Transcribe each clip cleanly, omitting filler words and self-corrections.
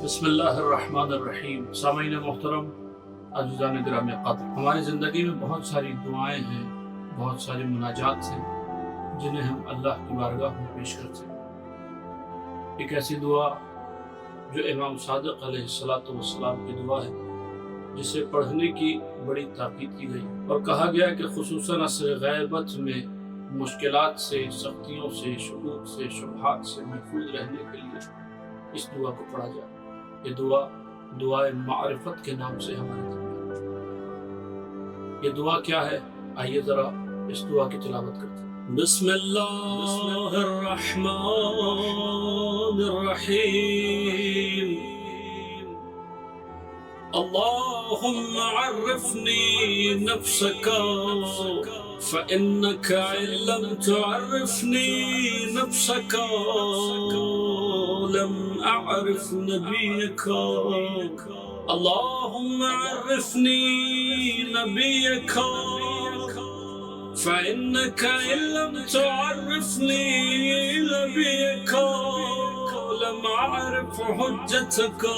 बिस्मिल्लाहिर्रहमानिर्रहीम। सामीन मोहतरम, अज़ीज़ान गिरामी क़द्र, हमारी ज़िंदगी में बहुत सारी दुआएँ हैं, बहुत सारी मुनाजात हैं जिन्हें हम अल्लाह की बारगाह में पेश करते हैं। एक ऐसी दुआ जो इमाम सादिक़ अलैहिस्सलातु वस्सलाम की दुआ है, जिसे पढ़ने की बड़ी ताकीद की गई और कहा गया कि खुसूसन असर ग़ैबत में मुश्किलात से, सख्तियों से, शुकूक से, शुबहात से महफूज रहने के लिए इस दुआ को पढ़ा जाए। ये दुआ दुआए मारिफत के नाम से हमारे ये दुआ क्या है, आइए जरा इस दुआ की तिलावत करते हैं। बिस्मिल्लाहिर्रहमानिर्रहीम। अल्लाहुम्मा अर्रिफ़नी नफ़्सका फ़इन्नका इल्लम तुअर्रिफ़नी नफ़्सका लम अअरिफ़ नबियका। अल्लाहुम्मा अर्रिफ़नी नबियका फ़इन्नका इल्लम तुअर्रिफ़नी नबियका लम अअरिफ़ हुज्जतका।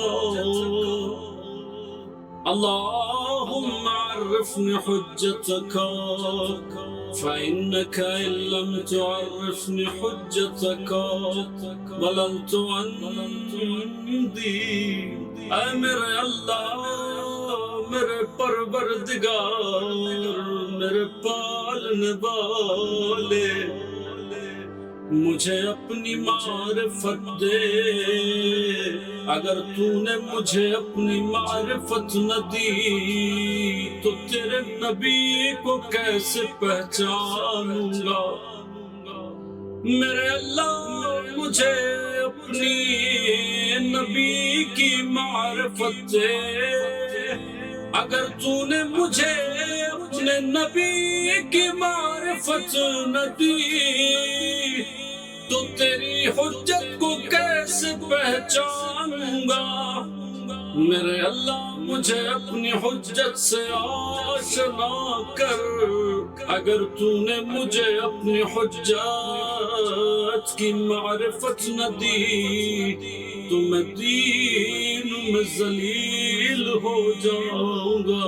अल्लाहुम्मा अर्रिफ़नी हुज्जतका फ़इन्नका इल्लम तुअर्रिफ़नी हुज्जतका ज़ललतु अंदी। ऐ मेरे अल्लाह, मेरे परवरदिगार, मेरे पालने वाले, मुझे अपनी मारिफत दे। अगर तूने मुझे अपनी मारिफत न दी तो तेरे नबी को कैसे पहचानूंगा। मेरे अल्लाह, मुझे अपनी नबी की मारिफत दे। अगर तूने मुझे अपने नबी की मारिफत न दी तो तेरी हुज्जत को कैसे पहचानूंगा। मेरे अल्लाह, मुझे अपनी हुज्जत से आशना कर। अगर तूने मुझे अपनी हुज्जत की मारिफत न दी तो मैं दीन में ज़लील हो जाऊंगा।